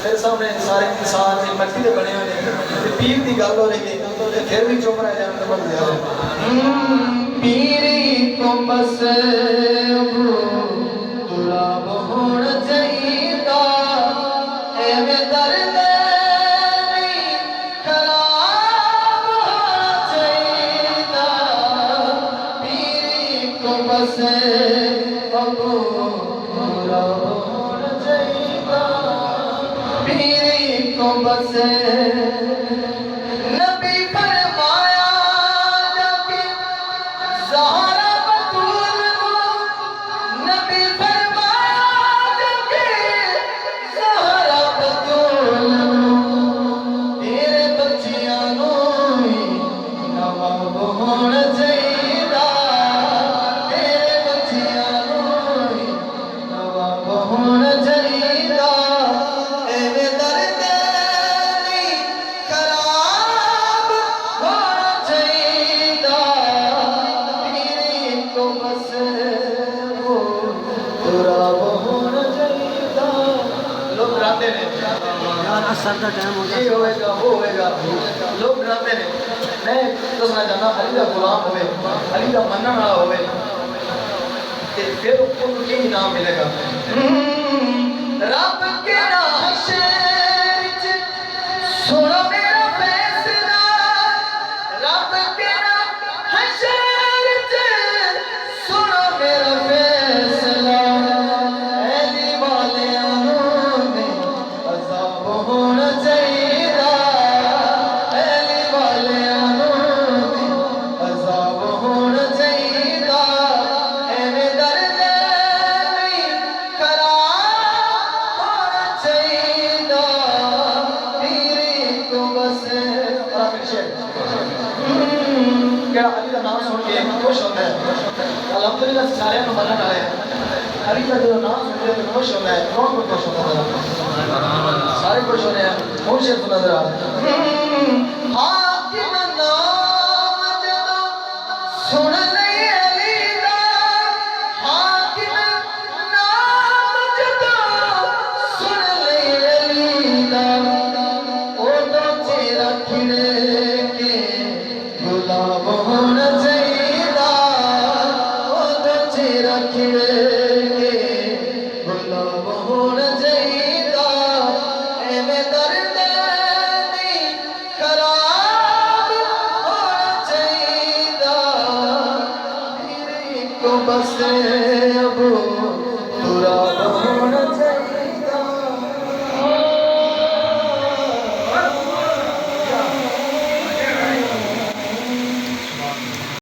मेरे सामने सारे इंसान मट्टी के बने हुए पीर की गल हो रही है फिर भी चुप रह जाने बन गया पीरी तो बस तुरा होण चाहिदा एवें दर्द खराब होना चाहिदा पीरी तो बस तुरा होण चाहिदा पीरी को बस नबी फरमाया नबी ज़हरा बतूल नबी फरमाया नबी ज़हरा बतूल तेरे बच्चियां नूं नवाब होना चाहिदा तेरे बच्चियां नूं नवाब होना चाहिदा एवें दर्द खराब होना चाहिदा पीरी को बस तुरा होना चाहिदा लोग डराते ने यार असर का टाइम हो ये होएगा वो होएगा लोग डराते ने मैं तो सुना जाना अली का गुलाम होवे अली का मनने वाला होवे ते फिर उनको ये इनाम मिलेगा रब के हशर च सुनो मेरा फैसला रब के हशर च सुनो मेरा फैसला ऐ दीवालियां नूं अज़ाब होना चाहिदा ऐ दीवालियां नूं अज़ाब होना चाहिदा एवें दर्द नहीं खराब होना चाहिदा पीरी को बस क्या अली का नाम सुन के खुश होता है अल्हम्दुलिल्लाह सारे को मनन आए अली का जो नाम सुन के खुश होता है कौन को खुश होता है सारे खुश होते हैं कौन से सुना जरा हाकिम नाम जदों सुन नहीं अली दा हाकिम नाम जदों सुन नहीं अली दा ओदों चेहरा खिड़े के गुलाब होना चाहिदा ओदों चेहरा खिड़े के गुलाब होना चाहिदा एवें दर्द नहीं खराब होना चाहिदा पीरी को बस अब